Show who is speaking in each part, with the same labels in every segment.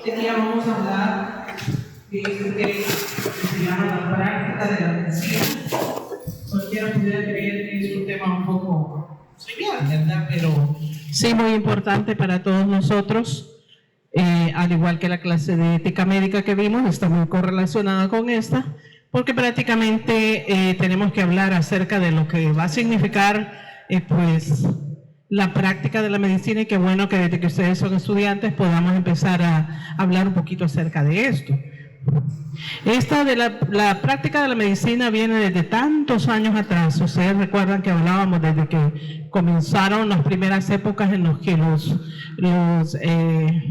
Speaker 1: Este día vamos a hablar de este tema que se llama la práctica de la medicina. Cualquiera pudiera creer que es un tema un poco trivial, ¿verdad? Pero sí muy importante para todos nosotros. Al igual que la clase de ética médica que vimos, está muy correlacionada con esta, porque prácticamente tenemos que hablar acerca de lo que va a significar pues la práctica de la medicina, y qué bueno que desde que ustedes son estudiantes podamos empezar a hablar un poquito acerca de esto. Esta de la práctica de la medicina viene desde tantos años atrás. Ustedes recuerdan que hablábamos desde que comenzaron las primeras épocas en las que los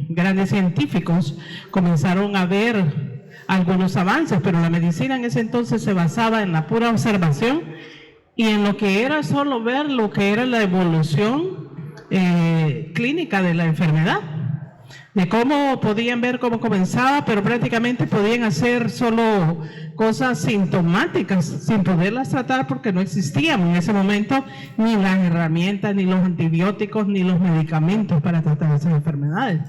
Speaker 1: grandes científicos comenzaron a ver algunos avances, pero la medicina en ese entonces se basaba en la pura observación y en lo que era solo ver lo que era la evolución clínica de la enfermedad, de cómo podían ver cómo comenzaba, pero prácticamente podían hacer solo cosas sintomáticas sin poderlas tratar, porque no existían en ese momento ni las herramientas, ni los antibióticos, ni los medicamentos para tratar esas enfermedades.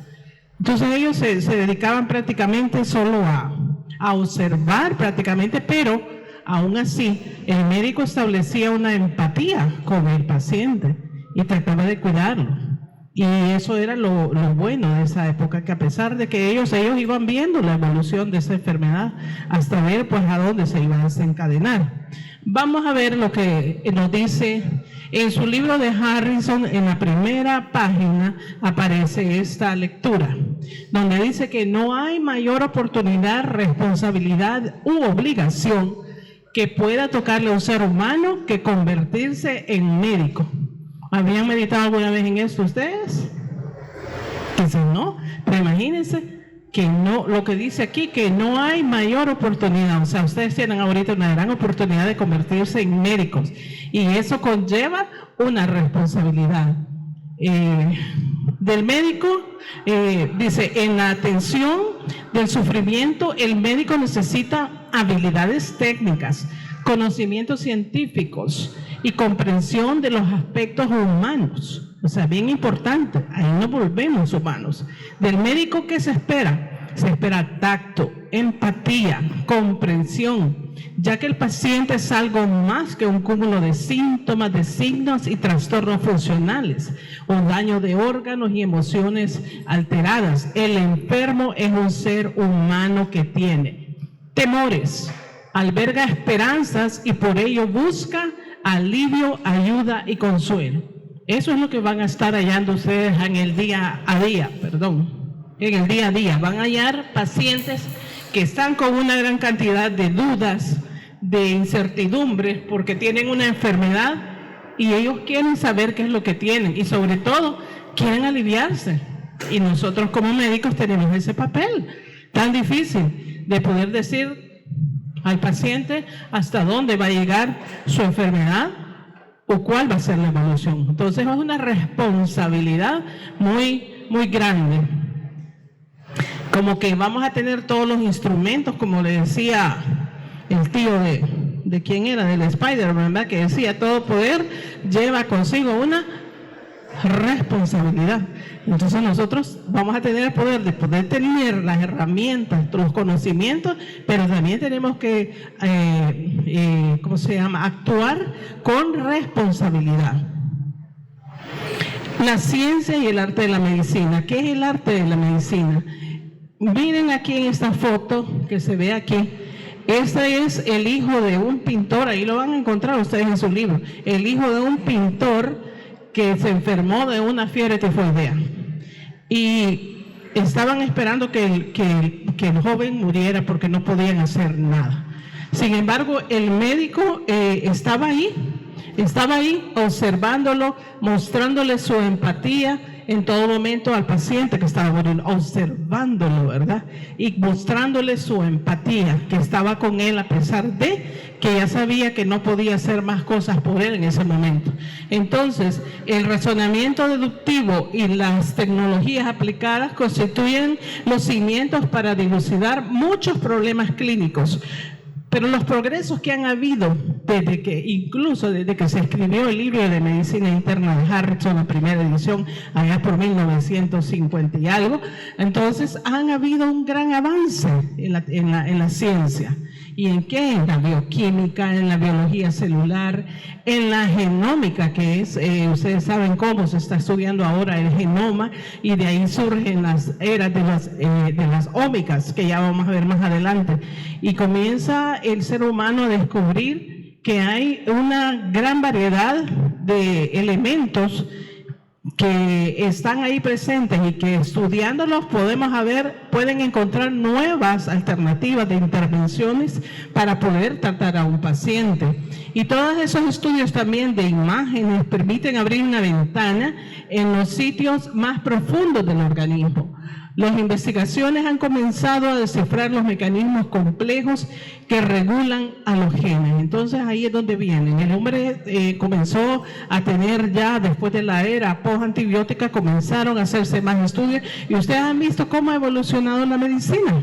Speaker 1: Entonces ellos se dedicaban prácticamente solo a observar prácticamente, pero aún así el médico establecía una empatía con el paciente y trataba de cuidarlo. Y eso era lo bueno de esa época, que a pesar de que ellos iban viendo la evolución de esa enfermedad hasta ver pues a dónde se iba a desencadenar. Vamos a ver lo que nos dice en su libro de Harrison. En la primera página aparece esta lectura, donde dice que no hay mayor oportunidad, responsabilidad u obligación que pueda tocarle a un ser humano que convertirse en médico. ¿Habían meditado alguna vez en esto ustedes? Quizás no, pero imagínense que no, lo que dice aquí, que no hay mayor oportunidad. O sea, ustedes tienen ahorita una gran oportunidad de convertirse en médicos, y eso conlleva una responsabilidad. Del médico, dice, en la atención del sufrimiento, el médico necesita habilidades técnicas, conocimientos científicos y comprensión de los aspectos humanos. O sea, bien importante, ahí nos volvemos humanos. Del médico, ¿qué se espera? Se espera tacto, empatía, comprensión, ya que el paciente es algo más que un cúmulo de síntomas, de signos y trastornos funcionales, o daño de órganos y emociones alteradas. El enfermo es un ser humano que tiene temores, alberga esperanzas y por ello busca alivio, ayuda y consuelo. Eso es lo que van a estar hallando ustedes en el día a día, en el día a día. Van a hallar pacientes que están con una gran cantidad de dudas, de incertidumbres, porque tienen una enfermedad y ellos quieren saber qué es lo que tienen, y sobre todo quieren aliviarse. Y nosotros como médicos tenemos ese papel tan difícil de poder decir al paciente hasta dónde va a llegar su enfermedad o cuál va a ser la evolución. Entonces es una responsabilidad muy, muy grande. Como que vamos a tener todos los instrumentos, como le decía el tío de quién era, del Spider-Man, ¿verdad? Que decía, todo poder lleva consigo una responsabilidad. Entonces nosotros vamos a tener el poder de poder tener las herramientas, los conocimientos, pero también tenemos que actuar con responsabilidad. La ciencia y el arte de la medicina. ¿Qué es el arte de la medicina? Miren aquí en esta foto que se ve aquí. Este es el hijo de un pintor, ahí lo van a encontrar ustedes en su libro, el hijo de un pintor que se enfermó de una fiebre tifoidea, y estaban esperando que el joven muriera porque no podían hacer nada. Sin embargo, el médico estaba ahí observándolo, mostrándole su empatía en todo momento al paciente que estaba muriendo, observándolo, ¿verdad? Y mostrándole su empatía, que estaba con él a pesar de que ya sabía que no podía hacer más cosas por él en ese momento. Entonces, el razonamiento deductivo y las tecnologías aplicadas constituyen los cimientos para dilucidar muchos problemas clínicos. Pero los progresos que han habido incluso desde que se escribió el libro de medicina interna de Harrison, la primera edición, allá por 1950 y algo. Entonces han habido un gran avance en la ciencia. ¿Y en qué? En la bioquímica, en la biología celular, en la genómica, que es, ustedes saben cómo se está estudiando ahora el genoma, y de ahí surgen las eras de las ómicas, que ya vamos a ver más adelante. Y comienza el ser humano a descubrir que hay una gran variedad de elementos que están ahí presentes y que estudiándolos pueden encontrar nuevas alternativas de intervenciones para poder tratar a un paciente. Y todos esos estudios también de imágenes permiten abrir una ventana en los sitios más profundos del organismo. Las investigaciones han comenzado a descifrar los mecanismos complejos que regulan a los genes. Entonces ahí es donde vienen. El hombre comenzó a tener ya, después de la era post-antibiótica, comenzaron a hacerse más estudios, y ustedes han visto cómo ha evolucionado la medicina.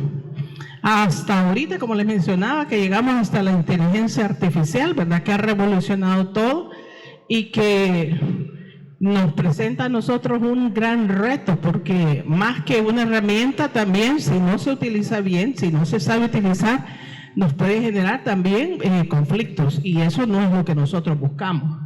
Speaker 1: Hasta ahorita, como les mencionaba, que llegamos hasta la inteligencia artificial, ¿verdad? Que ha revolucionado todo y que nos presenta a nosotros un gran reto, porque más que una herramienta también, si no se utiliza bien, si no se sabe utilizar, nos puede generar también conflictos, y eso no es lo que nosotros buscamos,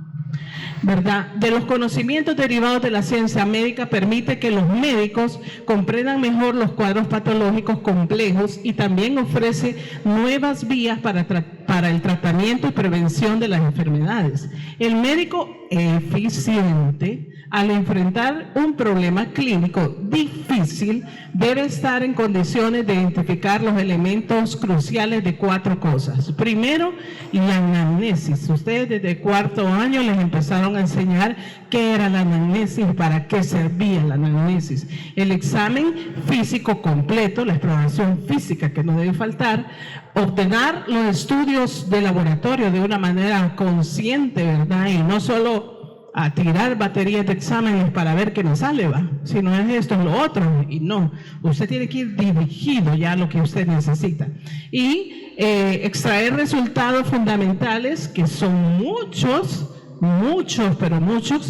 Speaker 1: ¿verdad? De los conocimientos derivados de la ciencia médica permite que los médicos comprendan mejor los cuadros patológicos complejos, y también ofrece nuevas vías para el tratamiento y prevención de las enfermedades. El médico eficiente, al enfrentar un problema clínico difícil, debe estar en condiciones de identificar los elementos cruciales de 4 cosas. Primero, la anamnesis. Ustedes desde cuarto año les empezaron a enseñar qué era la anamnesis, para qué servía la anamnesis. El examen físico completo, la exploración física que no debe faltar, obtener los estudios de laboratorio de una manera consciente, ¿verdad? Y no solo a tirar baterías de exámenes para ver qué me sale, ¿va? Si no es esto, es lo otro. Y no, usted tiene que ir dirigido ya a lo que usted necesita. Y extraer resultados fundamentales, que son muchos,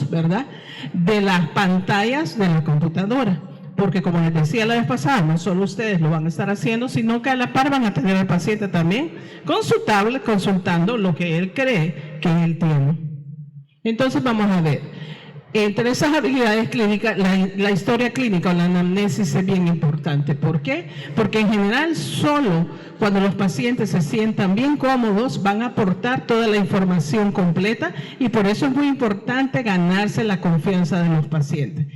Speaker 1: ¿verdad? De las pantallas de la computadora. Porque como les decía la vez pasada, no solo ustedes lo van a estar haciendo, sino que a la par van a tener al paciente también con su tablet consultando lo que él cree que él tiene. Entonces vamos a ver, entre esas habilidades clínicas, la historia clínica o la anamnesis es bien importante. ¿Por qué? Porque en general solo cuando los pacientes se sientan bien cómodos van a aportar toda la información completa, y por eso es muy importante ganarse la confianza de los pacientes.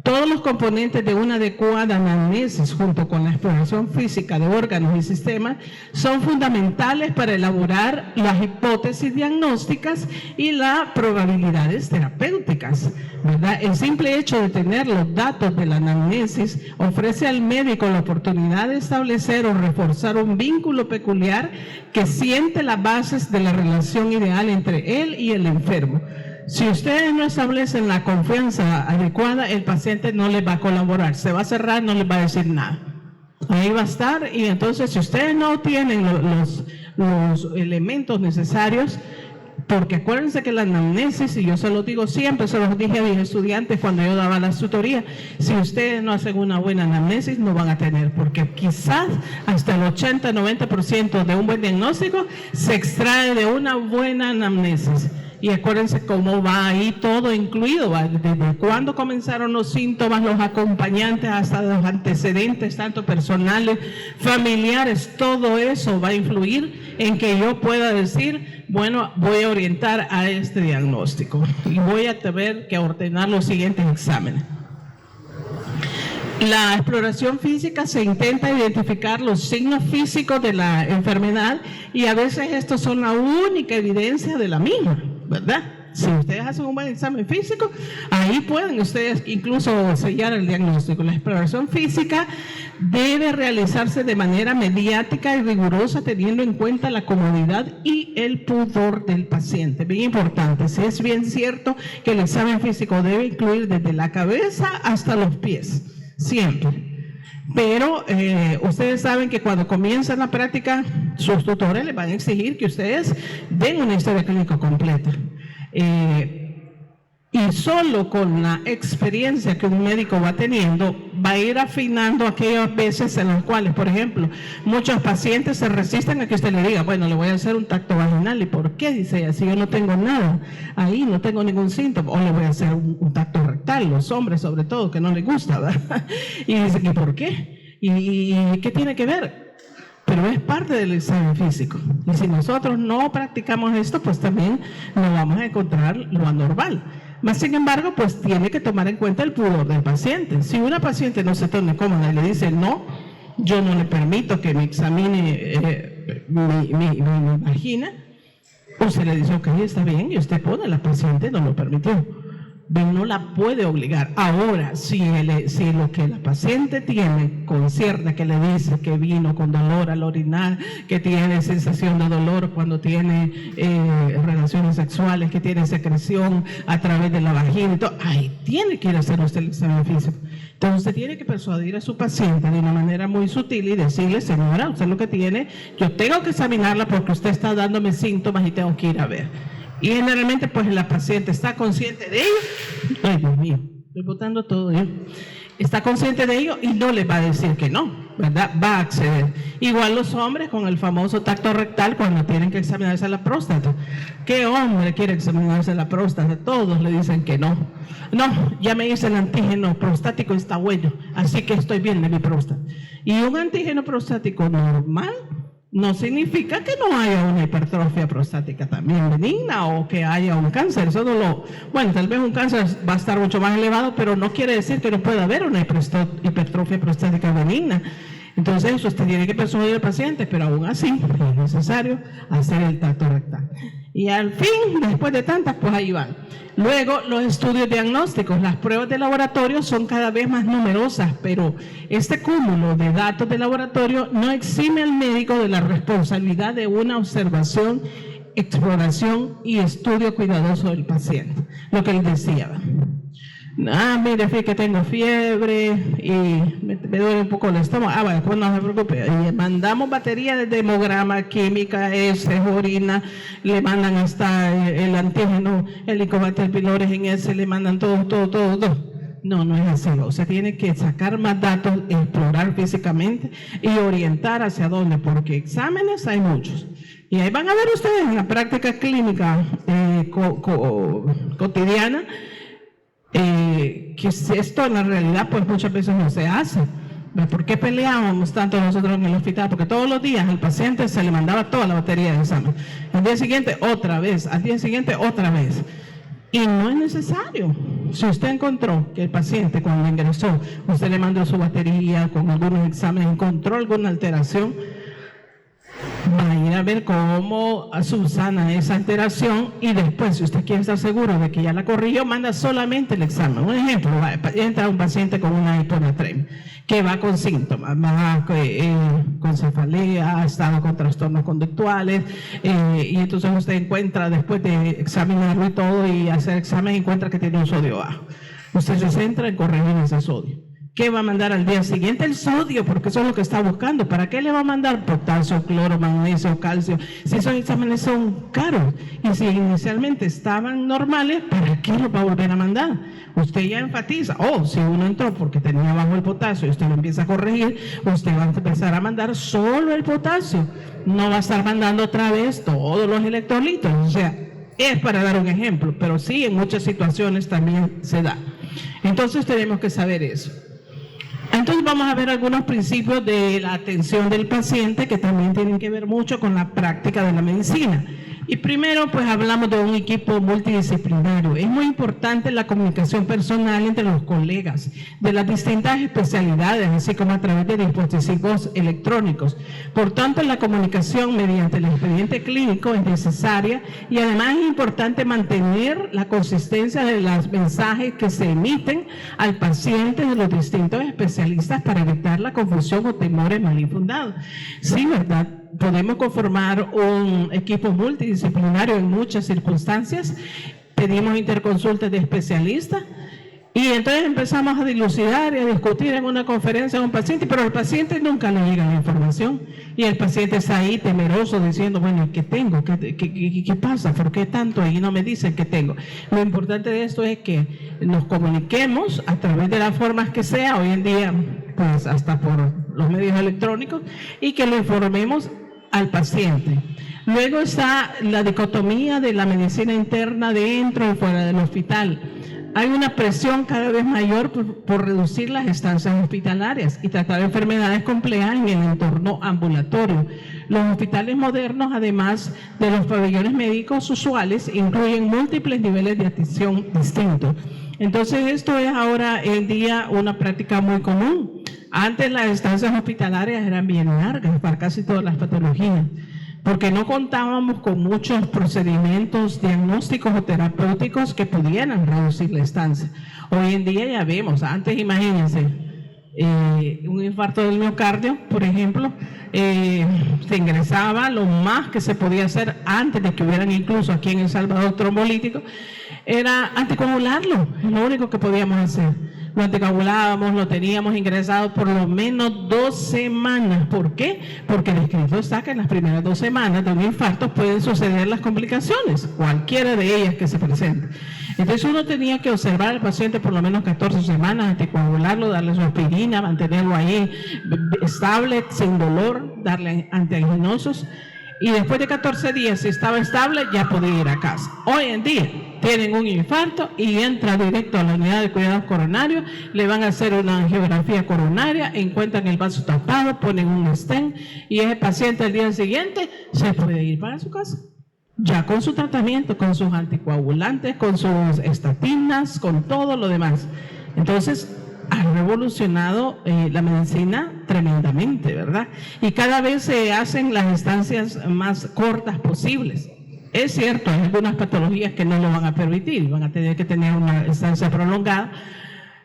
Speaker 1: Todos los componentes de una adecuada anamnesis, junto con la exploración física de órganos y sistemas, son fundamentales para elaborar las hipótesis diagnósticas y las probabilidades terapéuticas, ¿verdad? El simple hecho de tener los datos de la anamnesis ofrece al médico la oportunidad de establecer o reforzar un vínculo peculiar que siente las bases de la relación ideal entre él y el enfermo. Si ustedes no establecen la confianza adecuada, el paciente no les va a colaborar, se va a cerrar, no les va a decir nada. Ahí va a estar, y entonces si ustedes no tienen los elementos necesarios, porque acuérdense que la anamnesis, y yo se lo digo siempre, se los dije a mis estudiantes cuando yo daba la tutoría, si ustedes no hacen una buena anamnesis no van a tener, porque quizás hasta el 80-90% de un buen diagnóstico se extrae de una buena anamnesis. Y acuérdense cómo va ahí todo incluido, ¿va? Desde cuándo comenzaron los síntomas, los acompañantes, hasta los antecedentes, tanto personales, familiares, todo eso va a influir en que yo pueda decir, bueno, voy a orientar a este diagnóstico y voy a tener que ordenar los siguientes exámenes. La exploración física se intenta identificar los signos físicos de la enfermedad, y a veces estos son la única evidencia de la misma, ¿verdad? Si ustedes hacen un buen examen físico, ahí pueden ustedes incluso sellar el diagnóstico. La exploración física debe realizarse de manera mediática y rigurosa, teniendo en cuenta la comodidad y el pudor del paciente. Bien importante, si es bien cierto que el examen físico debe incluir desde la cabeza hasta los pies, siempre. Pero ustedes saben que cuando comienzan la práctica, sus tutores les van a exigir que ustedes den una historia clínica completa. Y solo con la experiencia que un médico va teniendo, va a ir afinando aquellas veces en las cuales, por ejemplo, muchos pacientes se resisten a que usted le diga, bueno, le voy a hacer un tacto vaginal. ¿Y por qué? Dice ella, si yo no tengo nada ahí, no tengo ningún síntoma. O le voy a hacer un tacto rectal, los hombres sobre todo, que no les gusta, ¿verdad? Y dicen, ¿y por qué? ¿Y qué tiene que ver? Pero es parte del examen físico. Y si nosotros no practicamos esto, pues también no vamos a encontrar lo anormal. Más sin embargo, pues tiene que tomar en cuenta el pudor del paciente. Si una paciente no se toma cómoda y le dice, no, yo no le permito que me examine mi vagina, usted le dice, ok, está bien, y usted pone, la paciente no lo permitió. Pero no la puede obligar. Ahora, si lo que la paciente tiene concierne, que le dice que vino con dolor al orinar, que tiene sensación de dolor cuando tiene relaciones sexuales, que tiene secreción a través de la vagina y todo, ahí tiene que ir a hacer usted el examen físico. Entonces usted tiene que persuadir a su paciente de una manera muy sutil y decirle, señora, usted lo que tiene, yo tengo que examinarla porque usted está dándome síntomas y tengo que ir a ver. Y generalmente pues la paciente está consciente de ello. Ay, Dios mío, estoy botando todo yo. Está consciente de ello y no le va a decir que no, ¿verdad? Va a acceder. Igual los hombres con el famoso tacto rectal cuando tienen que examinarse la próstata. ¿Qué hombre quiere examinarse la próstata? Todos le dicen que no. No, ya me hice el antígeno prostático y está bueno, así que estoy bien de mi próstata. Y un antígeno prostático normal no significa que no haya una hipertrofia prostática también benigna o que haya un cáncer. Eso no lo, bueno, tal vez un cáncer va a estar mucho más elevado, pero no quiere decir que no pueda haber una hipertrofia prostática benigna. Entonces, eso usted tiene que persuadir al paciente, pero aún así es necesario hacer el tacto rectal. Y al fin, después de tantas, pues ahí van. Luego, los estudios diagnósticos, las pruebas de laboratorio son cada vez más numerosas, pero este cúmulo de datos de laboratorio no exime al médico de la responsabilidad de una observación, exploración y estudio cuidadoso del paciente. Lo que él decía. Mire, fíjate que tengo fiebre y me duele un poco el estómago. Bueno, pues no se preocupe. Y mandamos batería de hemograma, química, heces, orina, le mandan hasta el antígeno, el Helicobacter pylori en ese, le mandan todo. No, no es así. O sea, tiene que sacar más datos, explorar físicamente y orientar hacia dónde, porque exámenes hay muchos. Y ahí van a ver ustedes en la práctica clínica cotidiana, que esto en la realidad pues muchas veces no se hace. ¿Por qué peleábamos tanto nosotros en el hospital? Porque todos los días al paciente se le mandaba toda la batería de examen. Al día siguiente otra vez, al día siguiente otra vez. Y no es necesario. Si usted encontró que el paciente cuando ingresó, usted le mandó su batería con algunos exámenes, encontró alguna alteración, va a ir a ver cómo subsana esa alteración y después, si usted quiere estar seguro de que ya la corrigió, manda solamente el examen. Un ejemplo, entra un paciente con una hiponatremia que va con síntomas, va con cefalea, ha estado con trastornos conductuales y entonces usted encuentra, después de examinarlo y todo y hacer examen, encuentra que tiene un sodio bajo. Usted se centra en corregir ese sodio. ¿Qué va a mandar al día siguiente? El sodio, porque eso es lo que está buscando. ¿Para qué le va a mandar potasio, cloro, magnesio, calcio? Si esos exámenes son caros y si inicialmente estaban normales, ¿para qué los va a volver a mandar? Usted ya enfatiza, si uno entró porque tenía bajo el potasio y usted lo empieza a corregir, usted va a empezar a mandar solo el potasio. No va a estar mandando otra vez todos los electrolitos. O sea, es para dar un ejemplo, pero sí en muchas situaciones también se da. Entonces tenemos que saber eso. Entonces vamos a ver algunos principios de la atención del paciente que también tienen que ver mucho con la práctica de la medicina. Y primero pues hablamos de un equipo multidisciplinario. Es muy importante la comunicación personal entre los colegas de las distintas especialidades, así como a través de dispositivos electrónicos. Por tanto, la comunicación mediante el expediente clínico es necesaria y además es importante mantener la consistencia de los mensajes que se emiten al paciente de los distintos especialistas para evitar la confusión o temores mal infundados. Sí, ¿verdad? Podemos conformar un equipo multidisciplinario en muchas circunstancias. Pedimos interconsultas de especialistas Y entonces empezamos a dilucidar y a discutir en una conferencia con un paciente, pero al paciente nunca le llega la información. Y el paciente está ahí temeroso diciendo, bueno, ¿qué tengo? ¿Qué pasa? ¿Por qué tanto? Y no me dicen qué tengo. Lo importante de esto es que nos comuniquemos a través de las formas que sea, hoy en día, pues hasta por los medios electrónicos, y que lo informemos al paciente. Luego está la dicotomía de la medicina interna dentro y fuera del hospital. Hay una presión cada vez mayor por reducir las estancias hospitalarias y tratar enfermedades complejas en el entorno ambulatorio. Los hospitales modernos, además de los pabellones médicos usuales, incluyen múltiples niveles de atención distintos. Entonces, esto es ahora en día una práctica muy común. Antes las estancias hospitalarias eran bien largas para casi todas las patologías, porque no contábamos con muchos procedimientos diagnósticos o terapéuticos que pudieran reducir la estancia. Hoy en día ya vemos, antes imagínense, un infarto del miocardio, por ejemplo, se ingresaba lo más que se podía hacer antes de que hubieran incluso aquí en El Salvador trombolíticos, era anticoagularlo, es lo único que podíamos hacer. Lo anticoagulábamos, lo teníamos ingresado por lo menos 2 semanas. ¿Por qué? Porque el escrito está que en las primeras 2 semanas de un infarto pueden suceder las complicaciones, cualquiera de ellas que se presenten. Entonces uno tenía que observar al paciente por lo menos 14 semanas, anticoagularlo, darle su aspirina, mantenerlo ahí estable, sin dolor, darle antianginosos. Y después de 14 días, si estaba estable, ya podía ir a casa. Hoy en día tienen un infarto y entra directo a la unidad de cuidados coronarios, le van a hacer una angiografía coronaria, encuentran el vaso tapado, ponen un stent y ese paciente al día siguiente se puede ir para su casa. Ya con su tratamiento, con sus anticoagulantes, con sus estatinas, con todo lo demás. Entonces, ha revolucionado la medicina tremendamente, ¿verdad? Y cada vez se hacen las estancias más cortas posibles. Es cierto, hay algunas patologías que no lo van a permitir, van a tener que tener una estancia prolongada,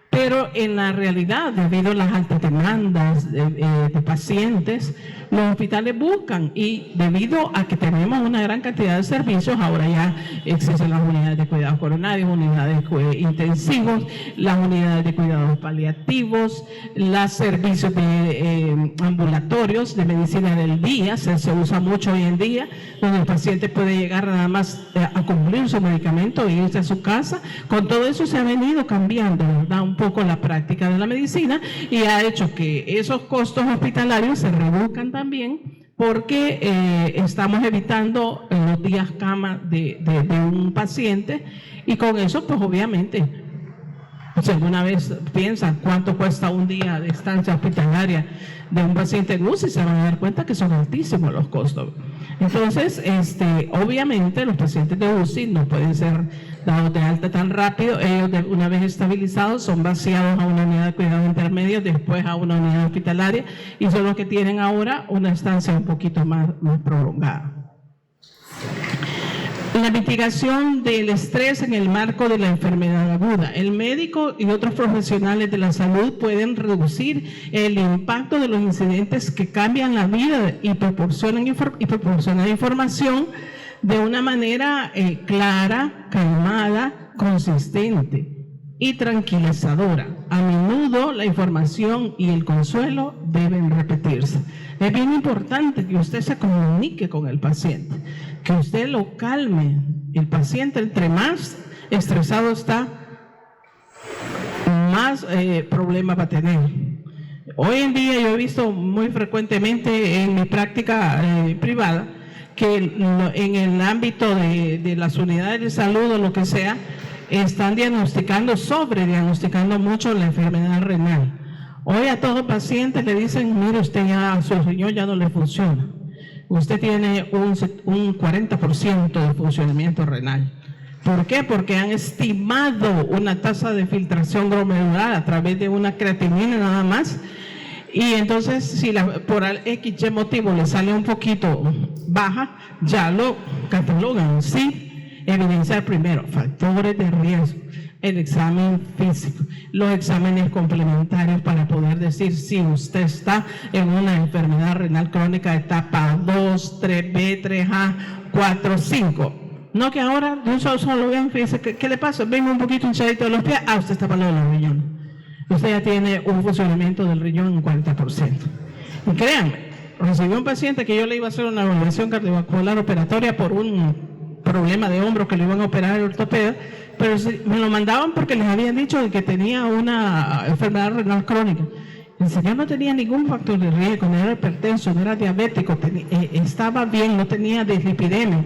Speaker 1: pero en la realidad, debido a las altas demandas de pacientes, los hospitales buscan, y debido a que tenemos una gran cantidad de servicios, ahora ya existen las unidades de cuidados coronarios, unidades intensivos, las unidades de cuidados paliativos, los servicios de ambulatorios de medicina del día, se usa mucho hoy en día, donde el paciente puede llegar nada más a cumplir su medicamento e irse a su casa. Con todo eso se ha venido cambiando, ¿verdad?, un poco la práctica de la medicina, y ha hecho que esos costos hospitalarios se reduzcan también, porque estamos evitando los días cama de un paciente, y con eso pues obviamente, si alguna vez piensan cuánto cuesta un día de estancia hospitalaria de un paciente en UCI, se van a dar cuenta que son altísimos los costos. Entonces, obviamente los pacientes de UCI no pueden ser dados de alta tan rápido. Ellos, una vez estabilizados, son vaciados a una unidad de cuidado intermedio, después a una unidad hospitalaria, y son los que tienen ahora una estancia un poquito más prolongada. La mitigación del estrés en el marco de la enfermedad aguda. El médico y otros profesionales de la salud pueden reducir el impacto de los incidentes que cambian la vida y proporcionan información de una manera clara, calmada, consistente y tranquilizadora. A menudo la información y el consuelo deben repetirse. Es bien importante que usted se comunique con el paciente, que usted lo calme. El paciente, entre más estresado está, más problemas va a tener. Hoy en día yo he visto muy frecuentemente en mi práctica privada que en el ámbito de las unidades de salud o lo que sea, están sobrediagnosticando mucho la enfermedad renal. Hoy a todo paciente le dicen, mire, usted ya, su riñón ya no le funciona. Usted tiene un 40% de funcionamiento renal. ¿Por qué? Porque han estimado una tasa de filtración glomerular a través de una creatinina nada más. Y entonces, si por X motivo le sale un poquito baja, ya lo catalogan. Sí, evidenciar primero factores de riesgo, el examen físico, los exámenes complementarios para poder decir si usted está en una enfermedad renal crónica etapa 2, 3B, 3A, 4, 5. No que ahora de un solo ven y dice, ¿qué le pasa? Venga un poquito hinchadito de los pies, usted está malo de los riñones. Usted ya tiene un funcionamiento del riñón en 40%. Y créanme, recibí un paciente que yo le iba a hacer una evaluación cardiovascular operatoria por un problema de hombro que le iban a operar el ortopeda, pero me lo mandaban porque les habían dicho que tenía una enfermedad renal crónica. El señor no tenía ningún factor de riesgo, no era hipertenso, no era diabético, estaba bien, no tenía dislipidemia.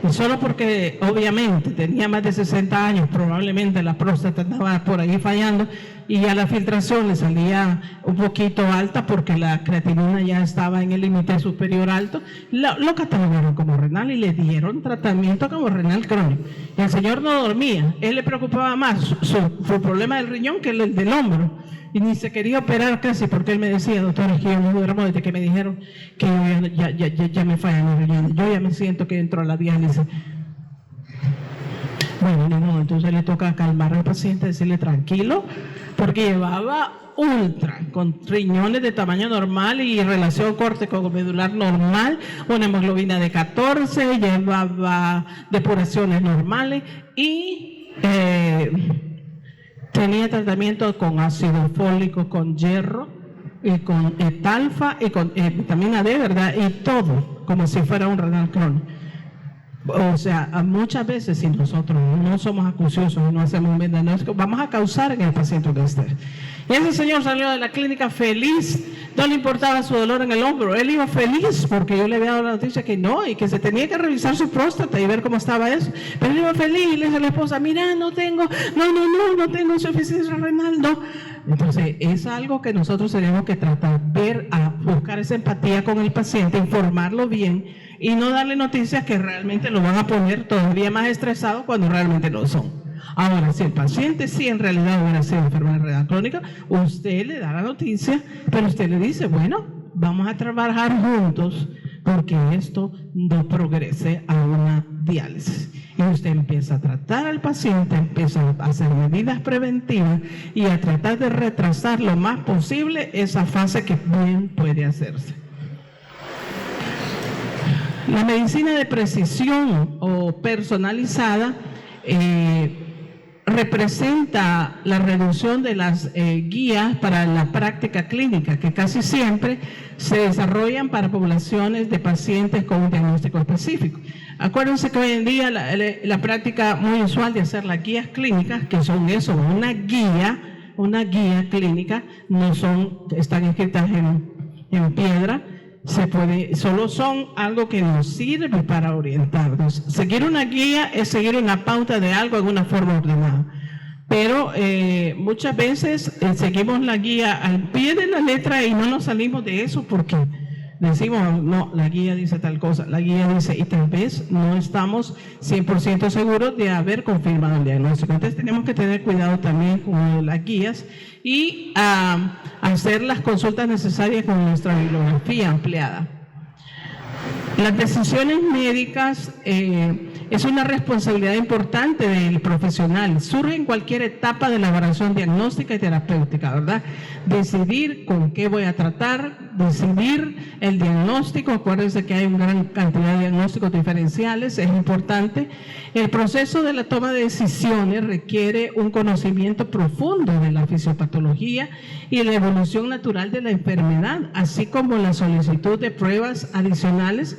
Speaker 1: Y solo porque obviamente tenía más de 60 años, probablemente la próstata andaba por ahí fallando y ya la filtración le salía un poquito alta porque la creatinina ya estaba en el límite superior alto, lo catalogaron como renal y le dieron tratamiento como renal crónico. Y el señor no dormía, él le preocupaba más su problema del riñón que el del hombro. Y ni se quería operar casi porque él me decía, doctor, es que yo no duermo desde que me dijeron que ya me fallan los riñones. Yo ya me siento que entro a la diálisis. Bueno, no, entonces le toca calmar al paciente, decirle tranquilo, porque llevaba ultra, con riñones de tamaño normal y relación córtico-medular normal, una hemoglobina de 14, llevaba depuraciones normales y tenía tratamiento con ácido fólico, con hierro, y con etalfa y con vitamina D, ¿verdad? Y todo, como si fuera un renal crónico. O sea, muchas veces si nosotros no somos acuciosos y no hacemos un diagnóstico, vamos a causar en el paciente un estrés. Y ese señor salió de la clínica feliz, no le importaba su dolor en el hombro, él iba feliz porque yo le había dado la noticia que no, y que se tenía que revisar su próstata y ver cómo estaba eso. Pero él iba feliz y le dice a la esposa, mira, no tengo insuficiencia renal, no. Entonces, es algo que nosotros tenemos que tratar, buscar esa empatía con el paciente, informarlo bien y no darle noticias que realmente lo van a poner todavía más estresado cuando realmente no son. Ahora, si el paciente sí en realidad hubiera sido enfermedad renal crónica, usted le da la noticia, pero usted le dice, bueno, vamos a trabajar juntos porque esto no progrese a una diálisis. Y usted empieza a tratar al paciente, empieza a hacer medidas preventivas y a tratar de retrasar lo más posible esa fase que bien puede hacerse. La medicina de precisión o personalizada representa la reducción de las guías para la práctica clínica, que casi siempre se desarrollan para poblaciones de pacientes con un diagnóstico específico. Acuérdense que hoy en día la práctica muy usual de hacer las guías clínicas, que son eso, una guía clínica, no están escritas en piedra, solo son algo que nos sirve para orientarnos. Seguir una guía es seguir una pauta de algo en una forma ordenada. Pero muchas veces seguimos la guía al pie de la letra y no nos salimos de eso porque decimos, no, la guía dice tal cosa, la guía dice, y tal vez no estamos 100% seguros de haber confirmado el diagnóstico. Entonces tenemos que tener cuidado también con las guías y hacer las consultas necesarias con nuestra bibliografía ampliada. Las decisiones médicas es una responsabilidad importante del profesional. Surge en cualquier etapa de la elaboración diagnóstica y terapéutica, ¿verdad? Decidir con qué voy a tratar, decidir el diagnóstico. Acuérdense que hay una gran cantidad de diagnósticos diferenciales, es importante. El proceso de la toma de decisiones requiere un conocimiento profundo de la fisiopatología y la evolución natural de la enfermedad, así como la solicitud de pruebas adicionales,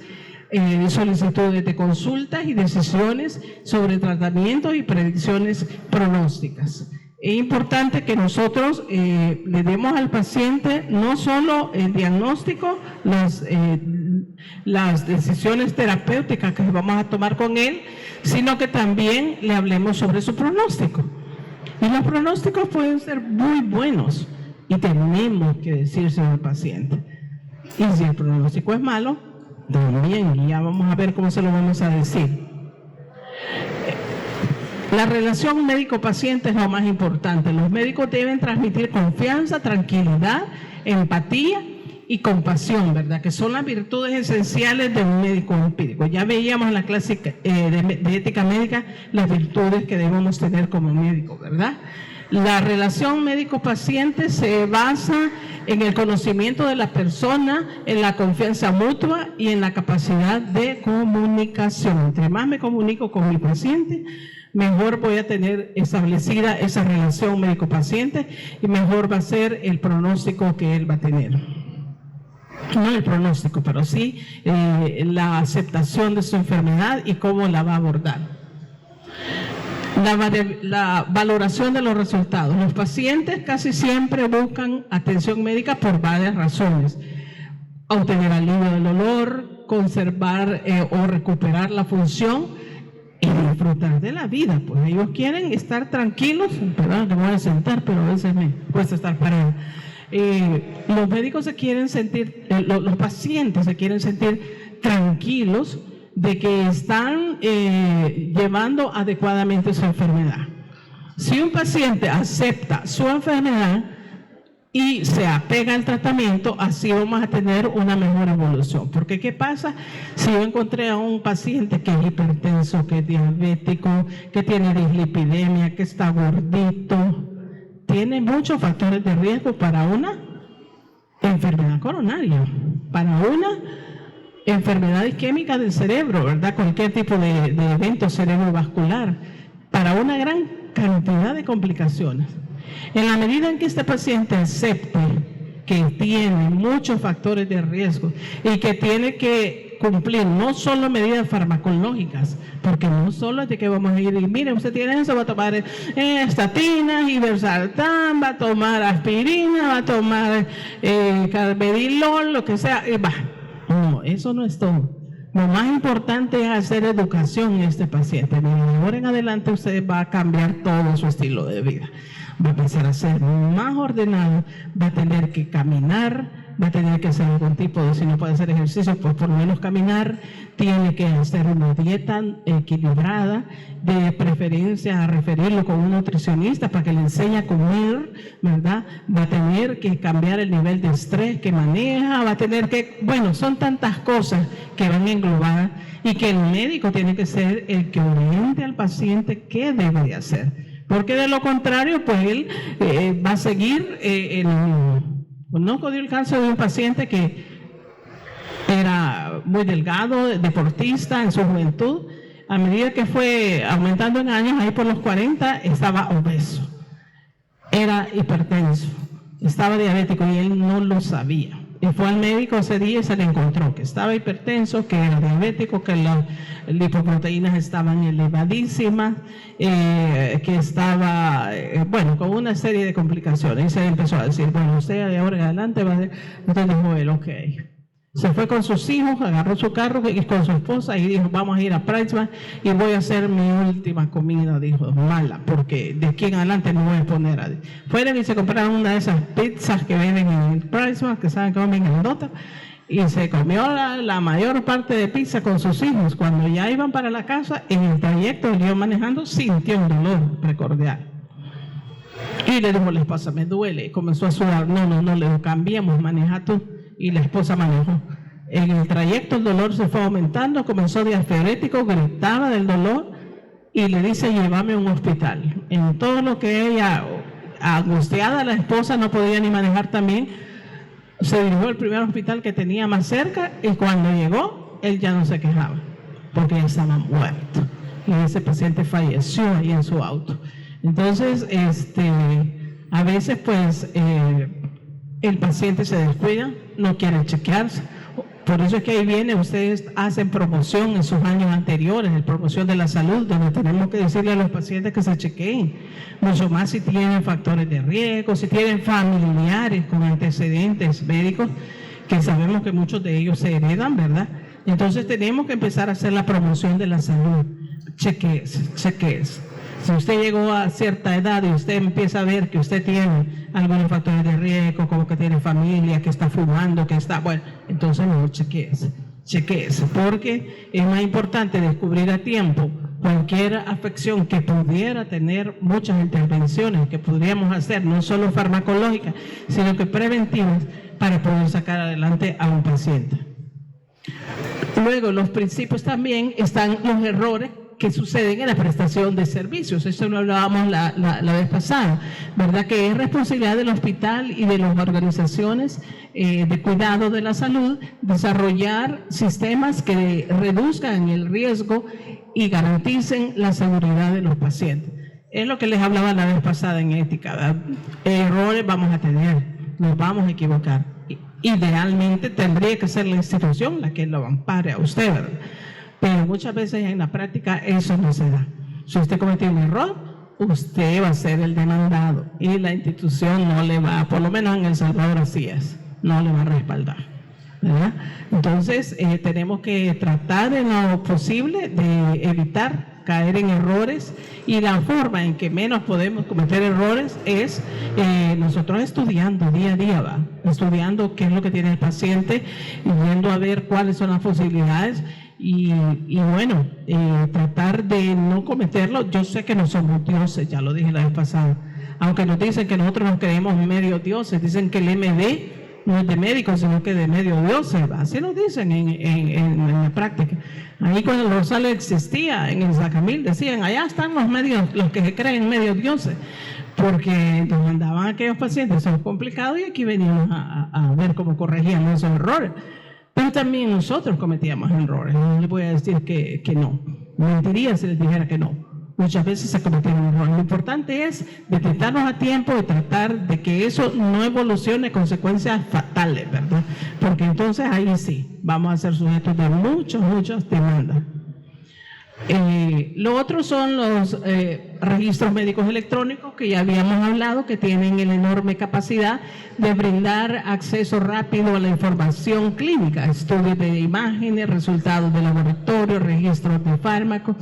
Speaker 1: solicitudes de consultas y decisiones sobre tratamientos y predicciones pronósticas. Es importante que nosotros le demos al paciente no solo el diagnóstico, las decisiones terapéuticas que vamos a tomar con él, sino que también le hablemos sobre su pronóstico. Y los pronósticos pueden ser muy buenos y tenemos que decírselo al paciente. Y si el pronóstico es malo, también, y ya vamos a ver cómo se lo vamos a decir. La relación médico-paciente es lo más importante. Los médicos deben transmitir confianza, tranquilidad, empatía y compasión, ¿verdad? Que son las virtudes esenciales de un médico empírico. Ya veíamos en la clase de ética médica las virtudes que debemos tener como médicos, ¿verdad? La relación médico-paciente se basa en el conocimiento de la persona, en la confianza mutua y en la capacidad de comunicación. Entre más me comunico con mi paciente, mejor voy a tener establecida esa relación médico-paciente y mejor va a ser el pronóstico que él va a tener. No el pronóstico, pero sí la aceptación de su enfermedad y cómo la va a abordar. La valoración de los resultados. Los pacientes casi siempre buscan atención médica por varias razones. Obtener alivio del dolor, conservar o recuperar la función y disfrutar de la vida. Pues ellos quieren estar tranquilos. Perdón, me voy a sentar, pero a veces me cuesta estar parado. Los médicos se quieren sentir, los pacientes se quieren sentir tranquilos de que están llevando adecuadamente su enfermedad. Si un paciente acepta su enfermedad y se apega al tratamiento, así vamos a tener una mejor evolución. Porque ¿qué pasa? Si yo encontré a un paciente que es hipertenso, que es diabético, que tiene dislipidemia, que está gordito, tiene muchos factores de riesgo para una enfermedad coronaria, para una enfermedad isquémica del cerebro, ¿verdad? Cualquier tipo de evento cerebrovascular, para una gran cantidad de complicaciones. En la medida en que este paciente acepte que tiene muchos factores de riesgo y que tiene que cumplir no solo medidas farmacológicas, porque no solo es de que vamos a ir y mire, usted tiene eso, va a tomar estatinas, ibersaltán, va a tomar aspirina, va a tomar carvedilol, lo que sea, y va. No, eso no es todo. Lo más importante es hacer educación en este paciente. De ahora en adelante usted va a cambiar todo su estilo de vida. Va a empezar a ser más ordenado, va a tener que caminar, va a tener que hacer algún tipo de, si no puede hacer ejercicio, pues por lo menos caminar, tiene que hacer una dieta equilibrada, de preferencia a referirlo con un nutricionista para que le enseñe a comer, ¿verdad? Va a tener que cambiar el nivel de estrés que maneja, va a tener que, bueno, son tantas cosas que van englobadas y que el médico tiene que ser el que oriente al paciente qué debe de hacer. Porque de lo contrario, pues él va a seguir Conozco el caso de un paciente que era muy delgado, deportista en su juventud. A medida que fue aumentando en años, ahí por los 40, estaba obeso. Era hipertenso, estaba diabético y él no lo sabía. Y fue al médico ese día y se le encontró que estaba hipertenso, que era diabético, que las lipoproteínas estaban elevadísimas, que estaba, bueno, con una serie de complicaciones. Y se le empezó a decir, bueno, usted de ahora en adelante va a ser. Entonces dijo él, ok. Se fue con sus hijos, agarró su carro y con su esposa y dijo, vamos a ir a Priceman y voy a hacer mi última comida, dijo, mala, porque de aquí en adelante no voy a poner a... Fueron y se compraron una de esas pizzas que venden en Priceman, que saben que comen en Dota, y se comió la mayor parte de pizza con sus hijos. Cuando ya iban para la casa, en el trayecto él iba manejando, sintió un dolor precordial. Y le dijo a la esposa, me duele, comenzó a sudar, no, le dijo, cambiemos, maneja tú. Y la esposa manejó. En el trayecto el dolor se fue aumentando, comenzó diafrético, gritaba del dolor y le dice, llévame a un hospital. En todo lo que ella, angustiada, la esposa no podía ni manejar también, se dirigió al primer hospital que tenía más cerca y cuando llegó, él ya no se quejaba, porque ya estaba muerto. Y ese paciente falleció ahí en su auto. Entonces, a veces pues el paciente se descuida, no quiere chequearse. Por eso es que ahí viene, ustedes hacen promoción en sus años anteriores, de promoción de la salud, donde tenemos que decirle a los pacientes que se chequeen, mucho más si tienen factores de riesgo, si tienen familiares con antecedentes médicos, que sabemos que muchos de ellos se heredan, ¿verdad? Entonces tenemos que empezar a hacer la promoción de la salud. Chequees. Si usted llegó a cierta edad y usted empieza a ver que usted tiene algunos factores de riesgo, como que tiene familia, que está fumando, que está, bueno, entonces no, chequees, porque es más importante descubrir a tiempo cualquier afección que pudiera tener muchas intervenciones que podríamos hacer, no solo farmacológicas, sino que preventivas, para poder sacar adelante a un paciente. Luego, los principios también están los errores que suceden en la prestación de servicios. Eso lo hablábamos la vez pasada, ¿verdad? Que es responsabilidad del hospital y de las organizaciones de cuidado de la salud desarrollar sistemas que reduzcan el riesgo y garanticen la seguridad de los pacientes. Es lo que les hablaba la vez pasada en ética, ¿verdad? Errores vamos a tener, nos vamos a equivocar. Idealmente tendría que ser la institución la que lo ampare a usted, ¿verdad? Pero muchas veces en la práctica eso no se da. Si usted cometió un error, usted va a ser el demandado y la institución no le va, por lo menos en El Salvador así es, no le va a respaldar, ¿verdad? Entonces tenemos que tratar en lo posible de evitar caer en errores, y la forma en que menos podemos cometer errores es nosotros estudiando día a día, estudiando qué es lo que tiene el paciente y viendo a ver cuáles son las posibilidades y bueno, tratar de no cometerlo. Yo sé que no somos dioses, ya lo dije la vez pasada, aunque nos dicen que nosotros nos creemos medio dioses, dicen que el MD no es de médicos, sino que de medio dioses, así nos dicen en la práctica. Ahí cuando el Rosales existía, en el Sacamil, decían, allá están los que se creen medio dioses, porque nos mandaban a aquellos pacientes, eso es complicado, y aquí veníamos a ver cómo corregíamos esos errores. Pero también nosotros cometíamos errores, no les voy a decir que no, mentiría si les dijera que no. Muchas veces se cometieron errores. Lo importante es detectarnos a tiempo y tratar de que eso no evolucione consecuencias fatales, ¿verdad? Porque entonces ahí sí, vamos a ser sujetos de muchas demandas. Lo otro son los registros médicos electrónicos que ya habíamos hablado, que tienen la enorme capacidad de brindar acceso rápido a la información clínica, estudios de imágenes, resultados de laboratorio, registros de fármacos.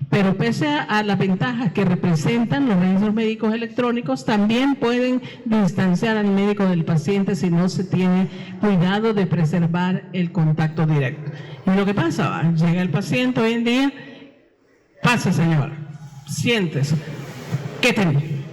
Speaker 1: Pero pese a las ventajas que representan los registros médicos electrónicos, también pueden distanciar al médico del paciente si no se tiene cuidado de preservar el contacto directo. Y lo que pasa, llega el paciente hoy en día, pasa señora, siéntese, ¿qué tiene?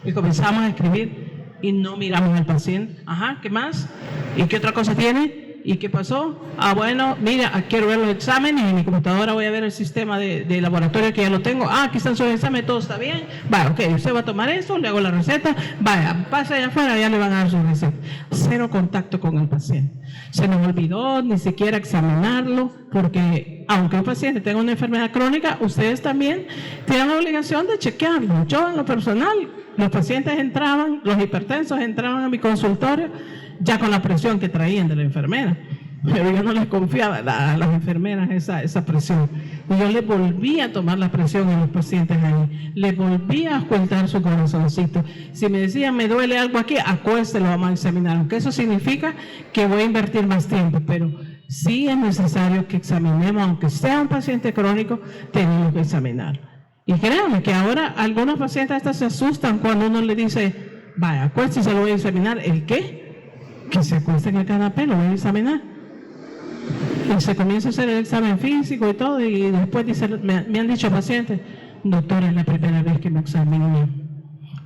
Speaker 1: Y comenzamos a escribir y no miramos al paciente. Ajá, ¿qué más? ¿Y qué otra cosa tiene? ¿Y qué pasó? Ah, bueno, mira, quiero ver los exámenes, en mi computadora voy a ver el sistema de laboratorio que ya lo tengo. Ah, aquí están sus exámenes, todo está bien. Vaya, ok, usted va a tomar eso, le hago la receta, vaya, pasa allá afuera, ya le van a dar su receta. Cero contacto con el paciente. Se nos olvidó ni siquiera examinarlo, porque aunque un paciente tenga una enfermedad crónica, ustedes también tienen la obligación de chequearlo. Yo en lo personal, los pacientes entraban, los hipertensos entraban a mi consultorio, ya con la presión que traían de la enfermera, pero yo no les confiaba a las enfermeras esa presión, y yo les volvía a tomar la presión a los pacientes ahí, les volvía a ocultar su corazoncito. Si me decían, me duele algo aquí, acuéstelo, vamos a examinar, aunque eso significa que voy a invertir más tiempo, pero sí es necesario que examinemos, aunque sea un paciente crónico, tenemos que examinar. Y créanme que ahora algunos pacientes hasta se asustan cuando uno le dice, vaya, acuéstese, se lo voy a examinar. ¿El qué? Que se acueste en el canapé, lo voy a examinar. Y se comienza a hacer el examen físico y todo, y después dice, me han dicho pacientes, doctora, es la primera vez que me examino.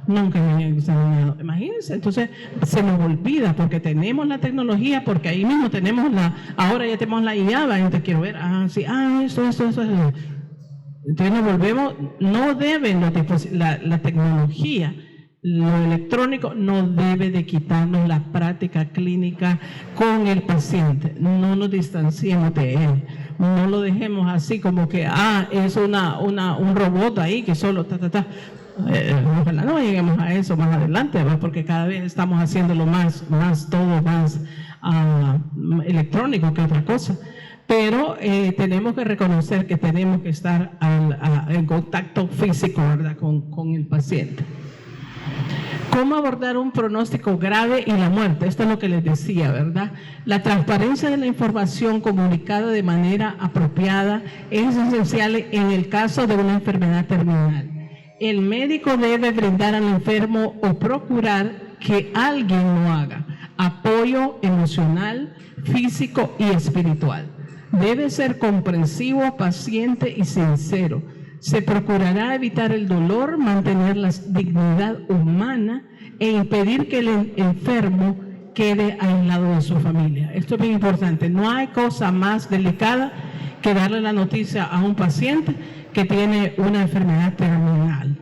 Speaker 1: Nunca me habían examinado. Imagínense, entonces se nos olvida porque tenemos la tecnología, porque ahí mismo tenemos ahora ya tenemos la IABA, entonces quiero ver, esto. Entonces nos volvemos, no deben la tecnología, lo electrónico no debe de quitarnos la práctica clínica con el paciente. No nos distanciemos de él. No lo dejemos así como que, es un robot ahí que solo ojalá no lleguemos a eso más adelante, ¿verdad? Porque cada vez estamos haciéndolo más electrónico que otra cosa. Pero tenemos que reconocer que tenemos que estar en contacto físico, ¿verdad? con el paciente. ¿Cómo abordar un pronóstico grave y la muerte? Esto es lo que les decía, ¿verdad? La transparencia de la información comunicada de manera apropiada es esencial en el caso de una enfermedad terminal. El médico debe brindar al enfermo o procurar que alguien lo haga apoyo emocional, físico y espiritual. Debe ser comprensivo, paciente y sincero. Se procurará evitar el dolor, mantener la dignidad humana e impedir que el enfermo quede aislado de su familia. Esto es bien importante. No hay cosa más delicada que darle la noticia a un paciente que tiene una enfermedad terminal.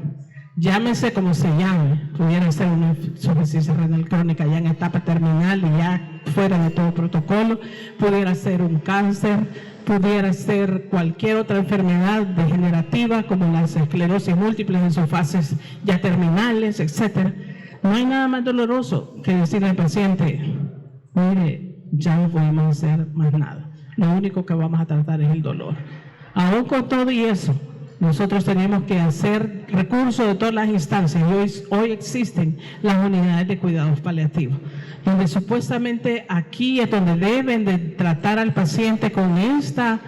Speaker 1: Llámese como se llame, pudiera ser una insuficiencia renal crónica ya en etapa terminal y ya fuera de todo protocolo, pudiera ser un cáncer, pudiera ser cualquier otra enfermedad degenerativa como las esclerosis múltiples en sus fases ya terminales, etc. No hay nada más doloroso que decirle al paciente, mire, ya no podemos hacer más nada, lo único que vamos a tratar es el dolor. Aún con todo y eso, nosotros tenemos que hacer recurso de todas las instancias y hoy existen las unidades de cuidados paliativos, donde supuestamente aquí es donde deben de tratar al paciente con esta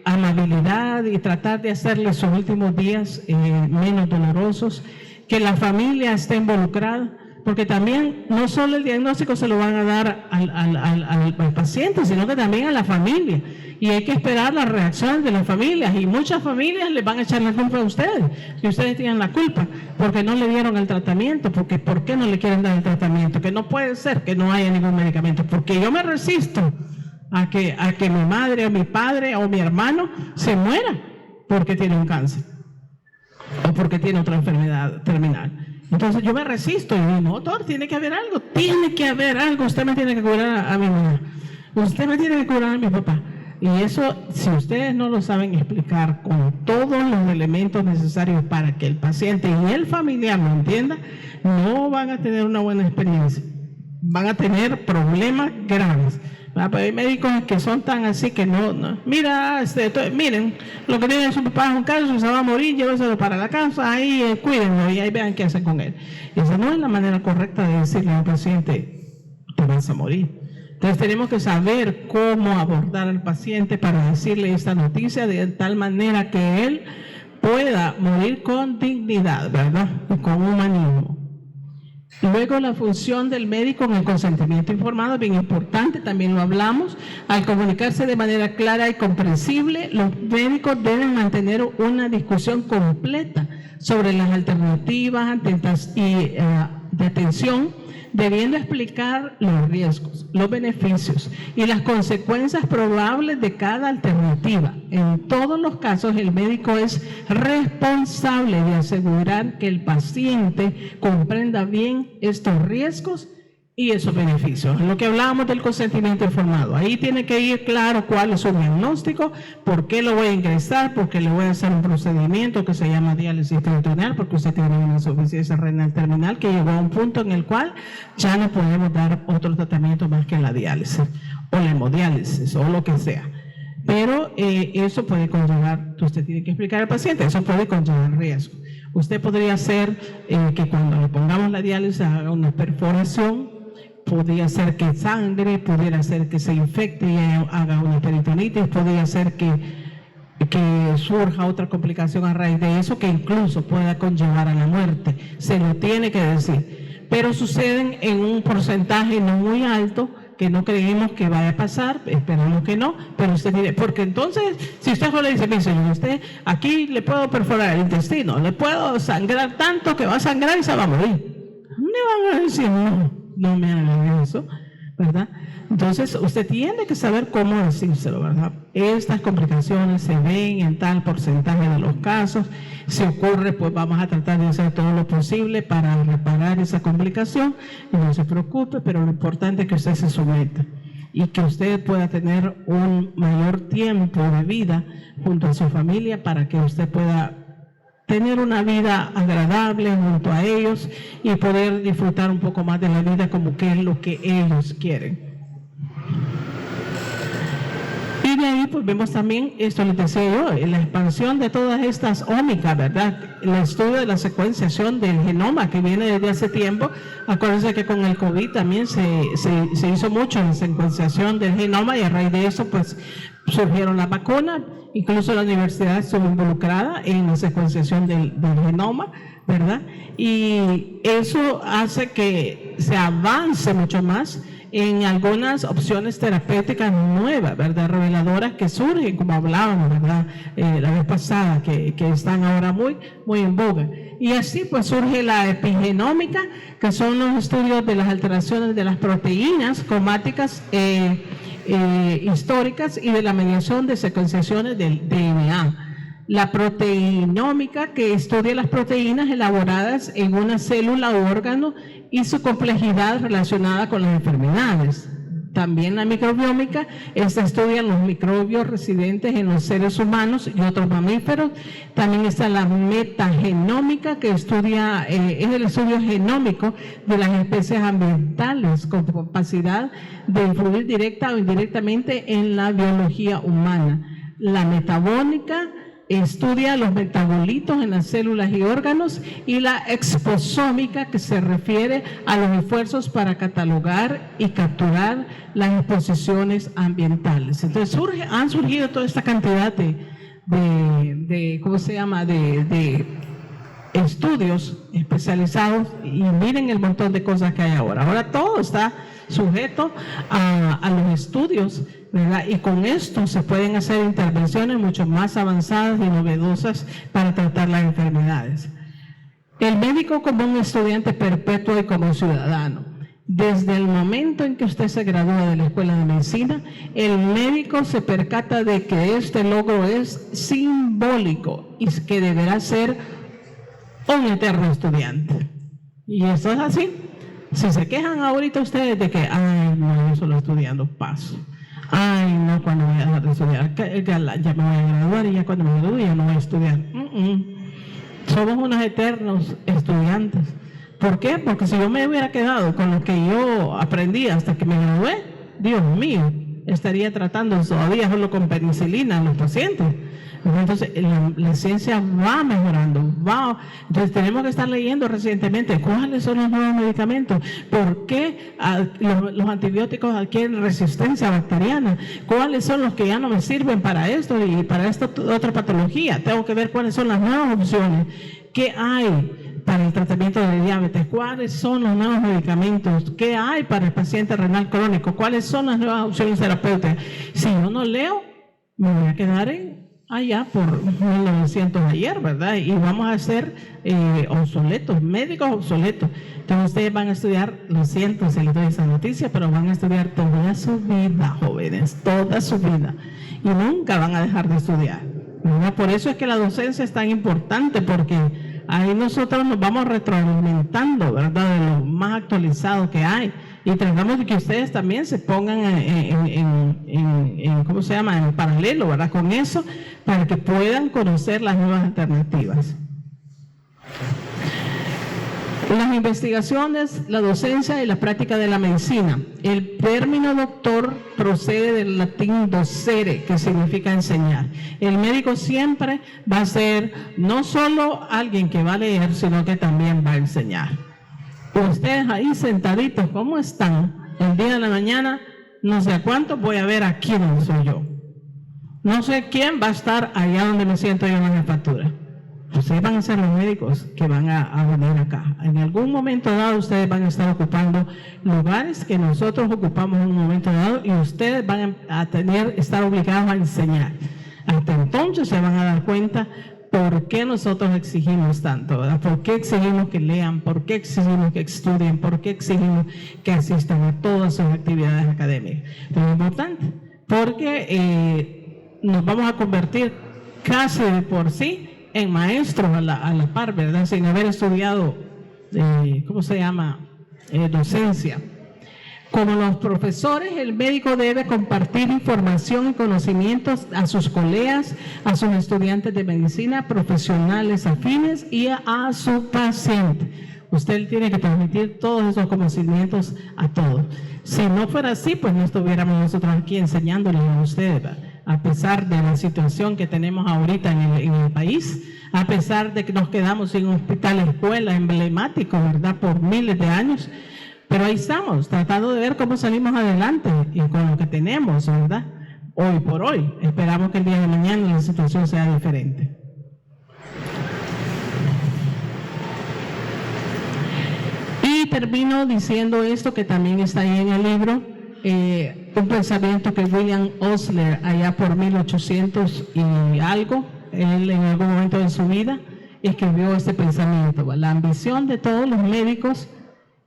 Speaker 1: amabilidad y tratar de hacerle sus últimos días menos dolorosos, que la familia esté involucrada, porque también no solo el diagnóstico se lo van a dar al paciente, sino que también a la familia. Y hay que esperar la reacción de las familias, y muchas familias les van a echar la culpa a ustedes, si ustedes tienen la culpa, porque no le dieron el tratamiento, porque ¿por qué no le quieren dar el tratamiento? Que no puede ser que no haya ningún medicamento, porque yo me resisto a que mi madre o mi padre o mi hermano se muera porque tiene un cáncer o porque tiene otra enfermedad terminal. Entonces yo me resisto y digo, no, doctor, tiene que haber algo, usted me tiene que curar a mi mamá, usted me tiene que curar a mi papá. Y eso, si ustedes no lo saben explicar con todos los elementos necesarios para que el paciente y el familiar lo entienda, no van a tener una buena experiencia, van a tener problemas graves. Pero hay médicos que son tan así que no. Mira, miren, lo que tiene su papá es un cáncer, se va a morir, lléveselo para la casa, ahí cuídenlo y ahí vean qué hacen con él. Esa no es la manera correcta de decirle a un paciente, te vas a morir. Entonces tenemos que saber cómo abordar al paciente para decirle esta noticia de tal manera que él pueda morir con dignidad, ¿verdad? Y con humanismo. Luego, la función del médico en el consentimiento informado es bien importante, también lo hablamos. Al comunicarse de manera clara y comprensible, los médicos deben mantener una discusión completa sobre las alternativas de atención, debiendo explicar los riesgos, los beneficios y las consecuencias probables de cada alternativa. En todos los casos, el médico es responsable de asegurar que el paciente comprenda bien estos riesgos y esos beneficios. Lo que hablábamos del consentimiento informado, ahí tiene que ir claro cuál es su diagnóstico, por qué lo voy a ingresar, porque le voy a hacer un procedimiento que se llama diálisis peritoneal, porque usted tiene una insuficiencia renal terminal que llegó a un punto en el cual ya no podemos dar otro tratamiento más que la diálisis o la hemodiálisis o lo que sea. Pero eso puede conllevar, usted tiene que explicar al paciente, eso puede conllevar riesgo. Usted podría hacer que cuando le pongamos la diálisis haga una perforación, podría ser que sangre, pudiera ser que se infecte y haga una peritonitis, podría ser que surja otra complicación a raíz de eso que incluso pueda conllevar a la muerte. Se lo tiene que decir. Pero suceden en un porcentaje no muy alto que no creemos que vaya a pasar, esperamos que no, pero usted tiene, porque entonces, si usted solo le dice, mi señor, usted aquí le puedo perforar el intestino, le puedo sangrar tanto que va a sangrar y se va a morir. ¿Dónde van a decir no? No me hagan eso, ¿verdad? Entonces, usted tiene que saber cómo decírselo, ¿verdad? Estas complicaciones se ven en tal porcentaje de los casos. Si ocurre, pues vamos a tratar de hacer todo lo posible para reparar esa complicación. Y no se preocupe, pero lo importante es que usted se someta y que usted pueda tener un mayor tiempo de vida junto a su familia para que usted pueda tener una vida agradable junto a ellos y poder disfrutar un poco más de la vida como que es lo que ellos quieren. Y de ahí pues vemos también, esto les decía yo, la expansión de todas estas ómicas, ¿verdad? El estudio de la secuenciación del genoma que viene desde hace tiempo. Acuérdense que con el COVID también se hizo mucho en la secuenciación del genoma y a raíz de eso pues surgieron las vacunas. Incluso la universidad estuvo involucrada en la secuenciación del genoma, ¿verdad? Y eso hace que se avance mucho más en algunas opciones terapéuticas nuevas, ¿verdad? Reveladoras que surgen, como hablábamos, ¿verdad? La vez pasada, que están ahora muy en boga. Y así pues surge la epigenómica, que son los estudios de las alteraciones de las proteínas cromáticas históricas y de la mediación de secuenciaciones del DNA. La proteinómica, que estudia las proteínas elaboradas en una célula o órgano y su complejidad relacionada con las enfermedades. También la microbiómica, esta estudia los microbios residentes en los seres humanos y otros mamíferos. También está la metagenómica, que estudia, es el estudio genómico de las especies ambientales con capacidad de influir directa o indirectamente en la biología humana. La metabólica estudia los metabolitos en las células y órganos, y la exposómica, que se refiere a los esfuerzos para catalogar y capturar las exposiciones ambientales. Entonces han surgido toda esta cantidad de estudios especializados, y miren el montón de cosas que hay ahora. Ahora todo está sujeto a los estudios, ¿verdad? Y con esto se pueden hacer intervenciones mucho más avanzadas y novedosas para tratar las enfermedades. El médico como un estudiante perpetuo y como ciudadano. Desde el momento en que usted se gradúa de la Escuela de Medicina, el médico se percata de que este logro es simbólico y que deberá ser un eterno estudiante. Y eso es así. Si se quejan ahorita ustedes de que, ay, no, yo solo estudiando paso. Ay, no, cuando voy a dejar de estudiar, ya me voy a graduar y ya cuando me gradúe ya no voy a estudiar. Somos unos eternos estudiantes. ¿Por qué? Porque si yo me hubiera quedado con lo que yo aprendí hasta que me gradué, Dios mío, estaría tratando todavía solo con penicilina a los pacientes. Entonces la ciencia va mejorando, entonces tenemos que estar leyendo recientemente cuáles son los nuevos medicamentos, por qué los antibióticos adquieren resistencia bacteriana, cuáles son los que ya no me sirven para esto y para esta otra patología. Tengo que ver cuáles son las nuevas opciones que hay para el tratamiento de diabetes, cuáles son los nuevos medicamentos, qué hay para el paciente renal crónico, cuáles son las nuevas opciones terapéuticas. Si yo no leo, me voy a quedar allá por 1900 ayer, ¿verdad? Y vamos a ser obsoletos, médicos obsoletos. Entonces ustedes van a estudiar, lo siento si les doy esa noticia, pero van a estudiar toda su vida, jóvenes, toda su vida. Y nunca van a dejar de estudiar, ¿verdad? Por eso es que la docencia es tan importante, porque ahí nosotros nos vamos retroalimentando, ¿verdad? De lo más actualizado que hay. Y tratamos de que ustedes también se pongan ¿cómo se llama? En paralelo, ¿verdad? Con eso, para que puedan conocer las nuevas alternativas. Las investigaciones, la docencia y la práctica de la medicina. El término doctor procede del latín docere, que significa enseñar. El médico siempre va a ser no solo alguien que va a leer, sino que también va a enseñar. Ustedes ahí sentaditos, ¿cómo están? El día de la mañana, no sé a cuánto, voy a ver a quién soy yo. No sé quién va a estar allá donde me siento yo en la jefatura. Ustedes van a ser los médicos que van a venir acá. En algún momento dado ustedes van a estar ocupando lugares que nosotros ocupamos en un momento dado, y ustedes van a estar obligados a enseñar. Hasta entonces se van a dar cuenta por qué nosotros exigimos tanto, ¿verdad? ¿Por qué exigimos que lean? ¿Por qué exigimos que estudien? ¿Por qué exigimos que asistan a todas sus actividades académicas? Esto es importante, porque nos vamos a convertir casi de por sí en maestros a la par, ¿verdad? Sin haber estudiado, docencia. Como los profesores, el médico debe compartir información y conocimientos a sus colegas, a sus estudiantes de medicina, profesionales afines y a su paciente. Usted tiene que transmitir todos esos conocimientos a todos. Si no fuera así, pues no estuviéramos nosotros aquí enseñándoles a ustedes, ¿verdad? A pesar de la situación que tenemos ahorita en el país, a pesar de que nos quedamos sin un hospital escuela emblemático, ¿verdad?, por miles de años. Pero ahí estamos, tratando de ver cómo salimos adelante y con lo que tenemos, ¿verdad? Hoy por hoy. Esperamos que el día de mañana la situación sea diferente. Y termino diciendo esto que también está ahí en el libro, un pensamiento que William Osler, allá por 1800 y algo, él en algún momento de su vida, escribió este pensamiento. La ambición de todos los médicos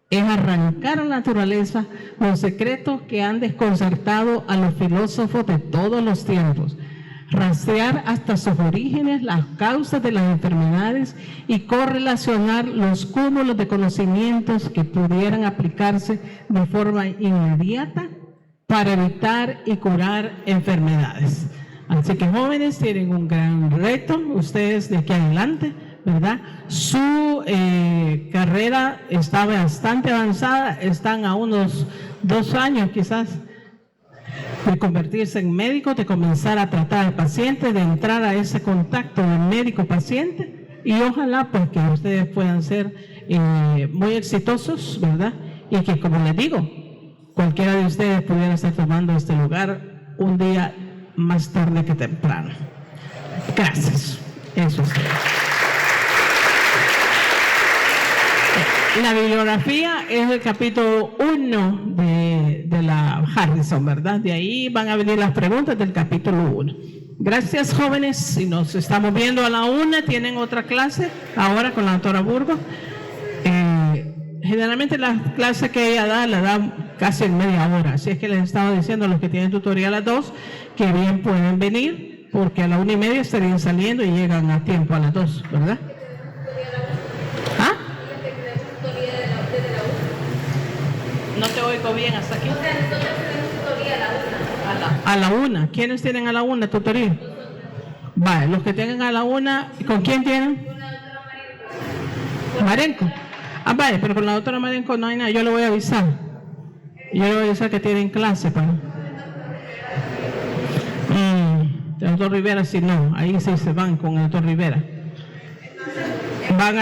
Speaker 1: es arrancar a la naturaleza los secretos que han desconcertado a los filósofos de todos los tiempos, rastrear hasta sus orígenes las causas de las enfermedades y correlacionar los cúmulos de conocimientos que pudieran aplicarse de forma inmediata para evitar y curar enfermedades. Así que jóvenes, tienen un gran reto, ustedes de aquí adelante, ¿verdad? Su carrera está bastante avanzada, están a unos 2 años quizás de convertirse en médicos, de comenzar a tratar al paciente, de entrar a ese contacto de médico-paciente, y ojalá pues que ustedes puedan ser muy exitosos, ¿verdad? Y que, como les digo, cualquiera de ustedes pudiera estar tomando este lugar un día más tarde que temprano. Gracias. Eso es. La bibliografía es el capítulo 1 de la Harrison, ¿verdad? De ahí van a venir las preguntas del capítulo 1. Gracias, jóvenes. Si nos estamos viendo a la 1, tienen otra clase ahora con la doctora Burgos. Generalmente la clase que ella da, la da casi en media hora. Así es que les estaba diciendo a los que tienen tutoría a las 2 que bien pueden venir, porque a la 1:30 estarían saliendo y llegan a tiempo a las 2, ¿verdad? ¿Ah? No te oigo bien hasta aquí. A la 1. ¿Quiénes tienen a la 1 tutoría? Vale, los que tengan a la 1, ¿con quién tienen? Marenco. Ah, vale, pero con la doctora Marenco no hay nada. Yo le voy a avisar. Yo le voy a avisar que tienen clase, para. El doctor Rivera, sí, no. Ahí sí se van con el doctor Rivera. Van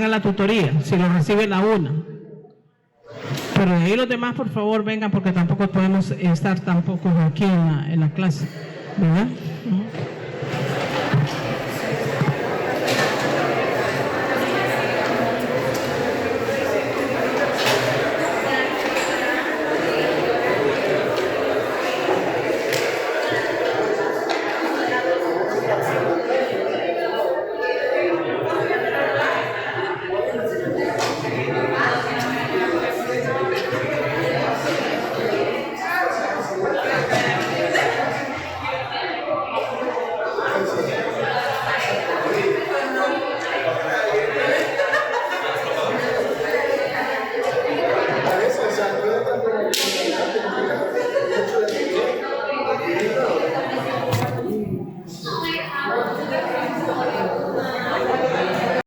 Speaker 1: a la tutoría, si lo reciben a 1. Pero de ahí los demás, por favor, vengan, porque tampoco podemos estar tampoco aquí en la clase, ¿verdad?